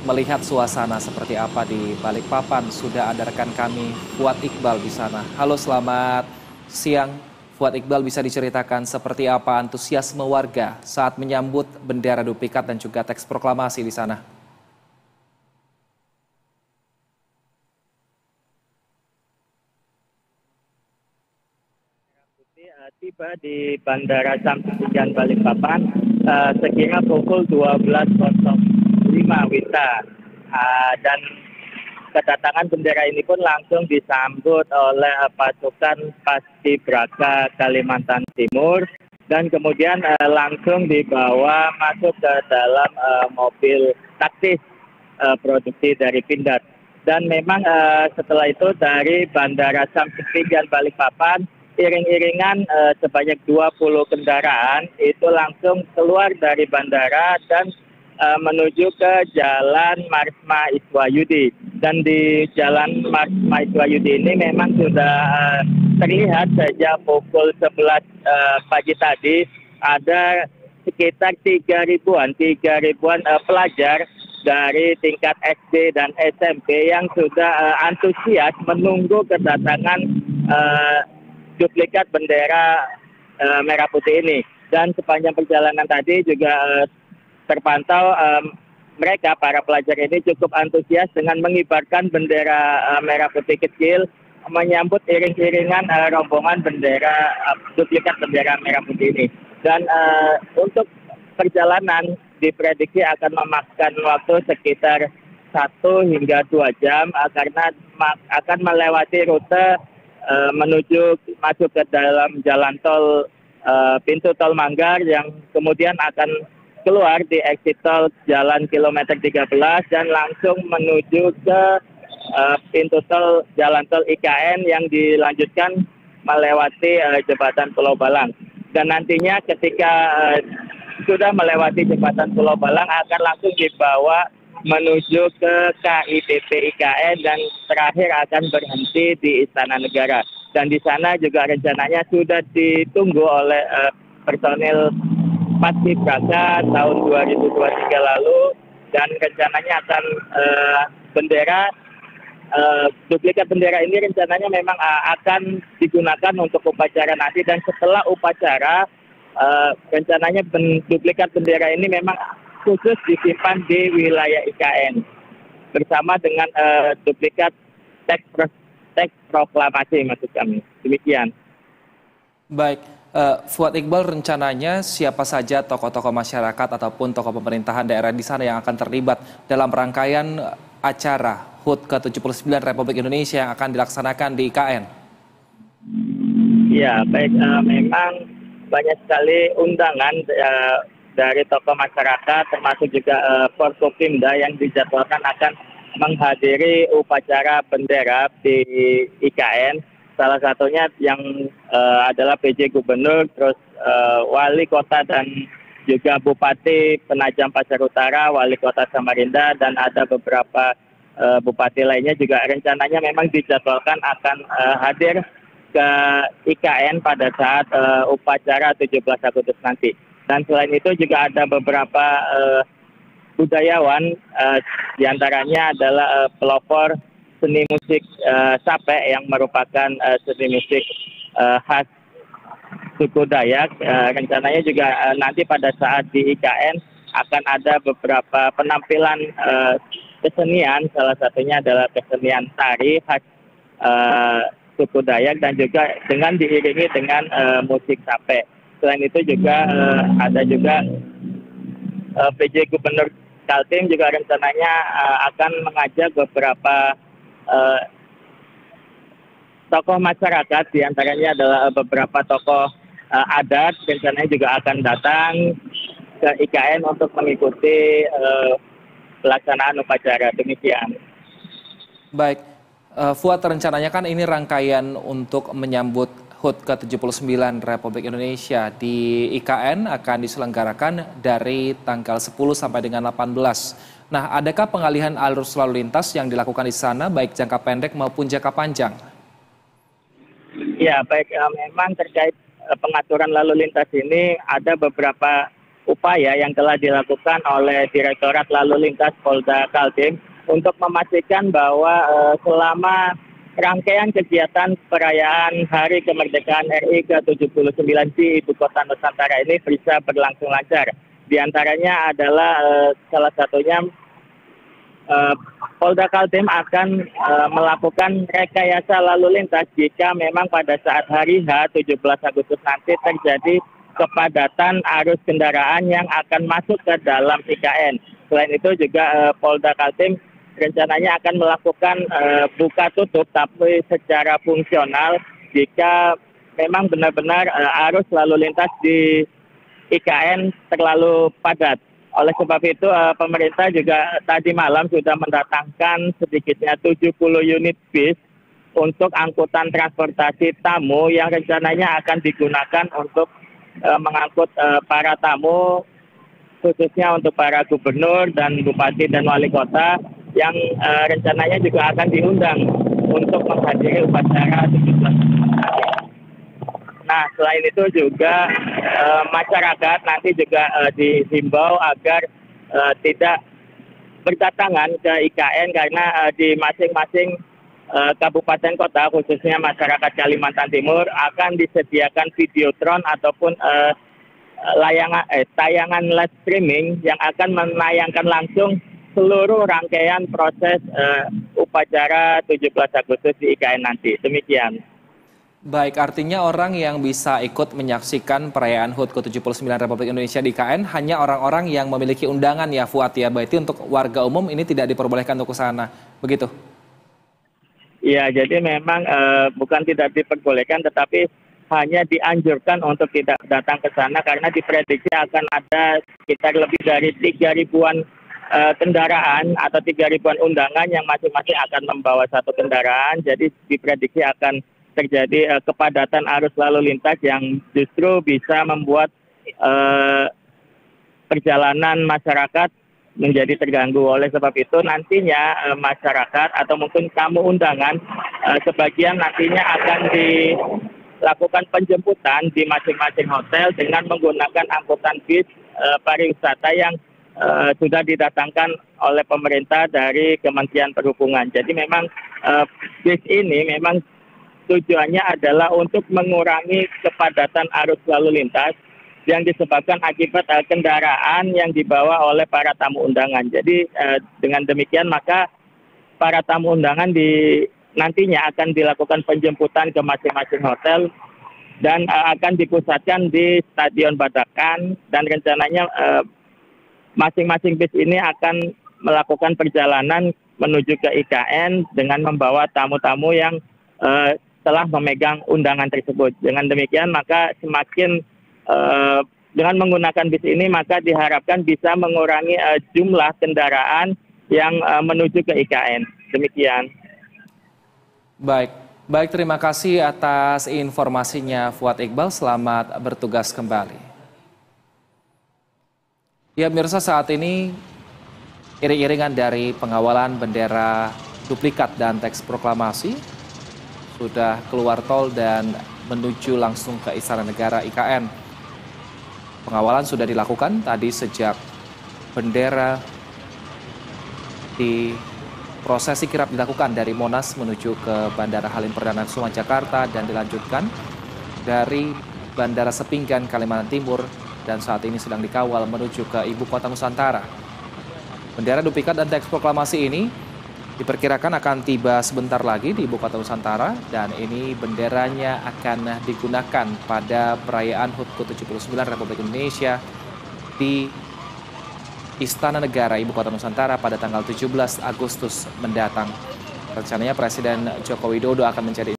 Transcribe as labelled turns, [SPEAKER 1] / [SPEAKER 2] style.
[SPEAKER 1] melihat suasana seperti apa di Balikpapan. Sudah ada rekan kami, Fuad Iqbal di sana. Halo, selamat siang. Fuad Iqbal, bisa diceritakan seperti apa antusiasme warga saat menyambut bendera duplikat dan juga teks proklamasi di sana?
[SPEAKER 2] Tiba di Bandara Samsudin Balikpapan sekira pukul 12.05 WITA. Dan kedatangan bendera ini pun langsung disambut oleh pasukan Paskibraka Kalimantan Timur dan kemudian langsung dibawa masuk ke dalam mobil taktis produksi dari Pindad. Dan memang setelah itu dari Bandara Samsudin Balikpapan iring-iringan sebanyak 20 kendaraan itu langsung keluar dari bandara dan menuju ke Jalan Marsma Iswayudi. Dan di Jalan Marsma Iswayudi ini memang sudah terlihat sejak pukul 11 pagi tadi ada sekitar 3.000-an pelajar dari tingkat SD dan SMP yang sudah antusias menunggu kedatangan duplikat bendera merah putih ini. Dan sepanjang perjalanan tadi juga terpantau mereka para pelajar ini cukup antusias dengan mengibarkan bendera merah putih kecil menyambut iring-iringan rombongan bendera duplikat bendera merah putih ini. Dan untuk perjalanan diprediksi akan memakan waktu sekitar 1 hingga 2 jam karena akan melewati rute menuju masuk ke dalam jalan tol pintu tol Manggar yang kemudian akan keluar di exit tol jalan kilometer 13 dan langsung menuju ke pintu tol jalan tol IKN yang dilanjutkan melewati jembatan Pulau Balang. Dan nantinya ketika sudah melewati jembatan Pulau Balang akan langsung dibawa menuju ke KIDP IKN dan terakhir akan berhenti di Istana Negara. Dan di sana juga rencananya sudah ditunggu oleh personil Paskibraka tahun 2023 lalu dan rencananya akan duplikat bendera ini rencananya memang akan digunakan untuk upacara nanti. Dan setelah upacara rencananya duplikat bendera ini memang khusus disimpan di wilayah IKN bersama dengan duplikat teks proklamasi maksud kami. Demikian.
[SPEAKER 1] Baik, Fuad Iqbal, rencananya siapa saja tokoh-tokoh masyarakat ataupun tokoh pemerintahan daerah di sana yang akan terlibat dalam rangkaian acara HUT ke-79 Republik Indonesia yang akan dilaksanakan di IKN?
[SPEAKER 2] Ya, baik. Memang banyak sekali undangan dari tokoh masyarakat termasuk juga Forkopimda yang dijadwalkan akan menghadiri upacara bendera di IKN. Salah satunya yang adalah PJ Gubernur, terus Wali Kota dan juga Bupati Penajam Pasir Utara, Wali Kota Samarinda, dan ada beberapa bupati lainnya juga rencananya memang dijadwalkan akan hadir ke IKN pada saat upacara 17 Agustus nanti. Dan selain itu juga ada beberapa budayawan, diantaranya adalah pelopor seni musik sape yang merupakan seni musik khas suku Dayak. Rencananya juga nanti pada saat di IKN akan ada beberapa penampilan kesenian, salah satunya adalah kesenian tari khas suku Dayak dan juga dengan diiringi dengan musik sape. Selain itu juga ada juga PJ Gubernur Kaltim juga rencananya akan mengajak beberapa tokoh masyarakat, diantaranya adalah beberapa tokoh adat, rencananya juga akan datang ke IKN untuk mengikuti pelaksanaan upacara. Demikian.
[SPEAKER 1] Baik, Fuad, rencananya kan ini rangkaian untuk menyambut HUT ke-79 Republik Indonesia di IKN akan diselenggarakan dari tanggal 10 sampai dengan 18. Nah, adakah pengalihan arus lalu lintas yang dilakukan di sana baik jangka pendek maupun jangka panjang?
[SPEAKER 2] Ya, baik, memang terkait pengaturan lalu lintas ini ada beberapa upaya yang telah dilakukan oleh Direktorat Lalu Lintas Polda Kaltim untuk memastikan bahwa selama rangkaian kegiatan perayaan Hari Kemerdekaan RI ke-79 di Ibu Kota Nusantara ini bisa berlangsung lancar. Di antaranya adalah salah satunya Polda Kaltim akan melakukan rekayasa lalu lintas jika memang pada saat hari H 17 Agustus nanti terjadi kepadatan arus kendaraan yang akan masuk ke dalam IKN. Selain itu juga Polda Kaltim rencananya akan melakukan buka tutup tapi secara fungsional jika memang benar-benar arus lalu lintas di IKN terlalu padat. Oleh sebab itu pemerintah juga tadi malam sudah mendatangkan sedikitnya 70 unit bis untuk angkutan transportasi tamu yang rencananya akan digunakan untuk mengangkut para tamu, khususnya untuk para gubernur dan bupati dan wali kota yang rencananya juga akan diundang untuk menghadiri upacara 17. Nah, selain itu juga masyarakat nanti juga dihimbau agar tidak berdatangan ke IKN karena di masing-masing kabupaten kota, khususnya masyarakat Kalimantan Timur, akan disediakan videotron ataupun tayangan live streaming yang akan menayangkan langsung seluruh rangkaian proses upacara 17 Agustus di IKN nanti. Demikian.
[SPEAKER 1] Baik, artinya orang yang bisa ikut menyaksikan perayaan HUT ke-79 Republik Indonesia di IKN hanya orang-orang yang memiliki undangan ya, Fuad ya. Berarti untuk warga umum ini tidak diperbolehkan untuk ke sana, begitu?
[SPEAKER 2] Ya, jadi memang bukan tidak diperbolehkan, tetapi hanya dianjurkan untuk tidak datang ke sana karena diprediksi akan ada sekitar lebih dari 3.000-an kendaraan atau 3.000-an undangan yang masing-masing akan membawa satu kendaraan. Jadi diprediksi akan terjadi kepadatan arus lalu lintas yang justru bisa membuat perjalanan masyarakat menjadi terganggu. Oleh sebab itu nantinya masyarakat atau mungkin tamu undangan sebagian nantinya akan dilakukan penjemputan di masing-masing hotel dengan menggunakan angkutan bis pariwisata yang sudah didatangkan oleh pemerintah dari Kementerian Perhubungan. Jadi memang bis ini memang tujuannya adalah untuk mengurangi kepadatan arus lalu lintas yang disebabkan akibat kendaraan yang dibawa oleh para tamu undangan. Jadi dengan demikian maka para tamu undangan nantinya akan dilakukan penjemputan ke masing-masing hotel dan akan dipusatkan di Stadion Badakan, dan rencananya masing-masing bis ini akan melakukan perjalanan menuju ke IKN dengan membawa tamu-tamu yang telah memegang undangan tersebut. Dengan demikian maka semakin dengan menggunakan bis ini maka diharapkan bisa mengurangi jumlah kendaraan yang menuju ke IKN. Demikian.
[SPEAKER 1] Baik, terima kasih atas informasinya Fuad Iqbal. Selamat bertugas kembali. Ya, pemirsa, saat ini iring-iringan dari pengawalan bendera duplikat dan teks proklamasi sudah keluar tol dan menuju langsung ke Istana Negara IKN. Pengawalan sudah dilakukan tadi sejak bendera di prosesi kirap dilakukan dari Monas menuju ke Bandara Halim Perdana Kusuma Jakarta dan dilanjutkan dari Bandara Sepinggan Kalimantan Timur dan saat ini sedang dikawal menuju ke Ibu Kota Nusantara. Bendera duplikat dan teks proklamasi ini diperkirakan akan tiba sebentar lagi di Ibu Kota Nusantara dan ini benderanya akan digunakan pada perayaan HUT ke-79 Republik Indonesia di Istana Negara Ibu Kota Nusantara pada tanggal 17 Agustus mendatang. Rencananya Presiden Joko Widodo akan menjadi